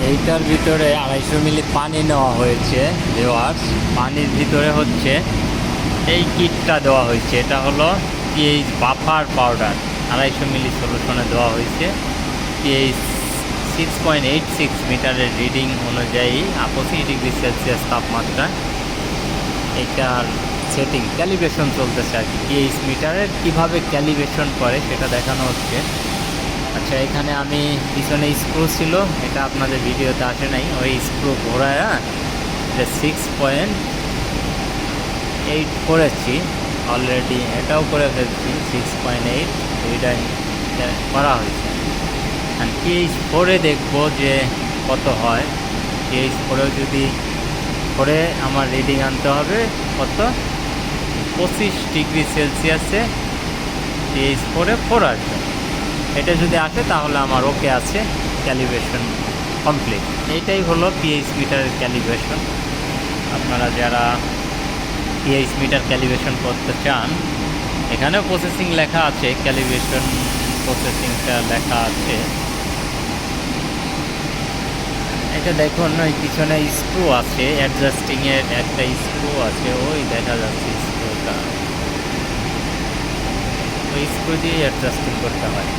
এইটার ভিতরে 250 মিলি পানি নেওয়া হয়েছে ভিউয়ার্স। পানির ভিতরে হচ্ছে এই কিটটা দেওয়া হয়েছে, এটা হলো পিএইচ বাফার পাউডার। 250 মিলি সলিউশনে দেওয়া হয়েছে। পিএইচ 6.86 মিটারের রিডিং অনুযায়ী 85°C তাপমাত্রা। এটার সেটিং ক্যালিব্রেশন চলতেছে আর কি। পিএইচ মিটারের কীভাবে ক্যালিব্রেশন করে সেটা দেখানো হচ্ছে। আচ্ছা, এখানে আমি পিছনে স্ক্রু ছিল, এটা আপনাদের ভিডিওতে আসে নাই। ওই স্ক্রু ঘোরায় এটা 6.8 করেছি অলরেডি, এটাও করে ফেলছি 6.8 দুইটা করা হয়েছে। পিএইচ 4-এ দেখবো যে কত হয়। পিএইচ 4-এও যদি করে আমার রিডিং আনতে হবে কত, 25°C পিএইচ 4-এ 4 আসবে। এটা যদি আসে তাহলে আমার ওকে আছে, ক্যালিব্রেশন কমপ্লিট। এইটাই হলো পিএইচ মিটারের ক্যালিব্রেশন। আপনারা যারা পিএইচ মিটার ক্যালিব্রেশন করতে চান, এখানে প্রসেসিং লেখা আছে, ক্যালিব্রেশন প্রসেসিংটা লেখা আছে। এটা দেখুন, ওই পিছনে স্ক্রু আছে, অ্যাডজাস্টিংয়ের একটা স্ক্রু আছে, ওই দেখা যাচ্ছে স্ক্রুটা, ওই স্ক্রু দিয়ে অ্যাডজাস্টিং করতে হয়।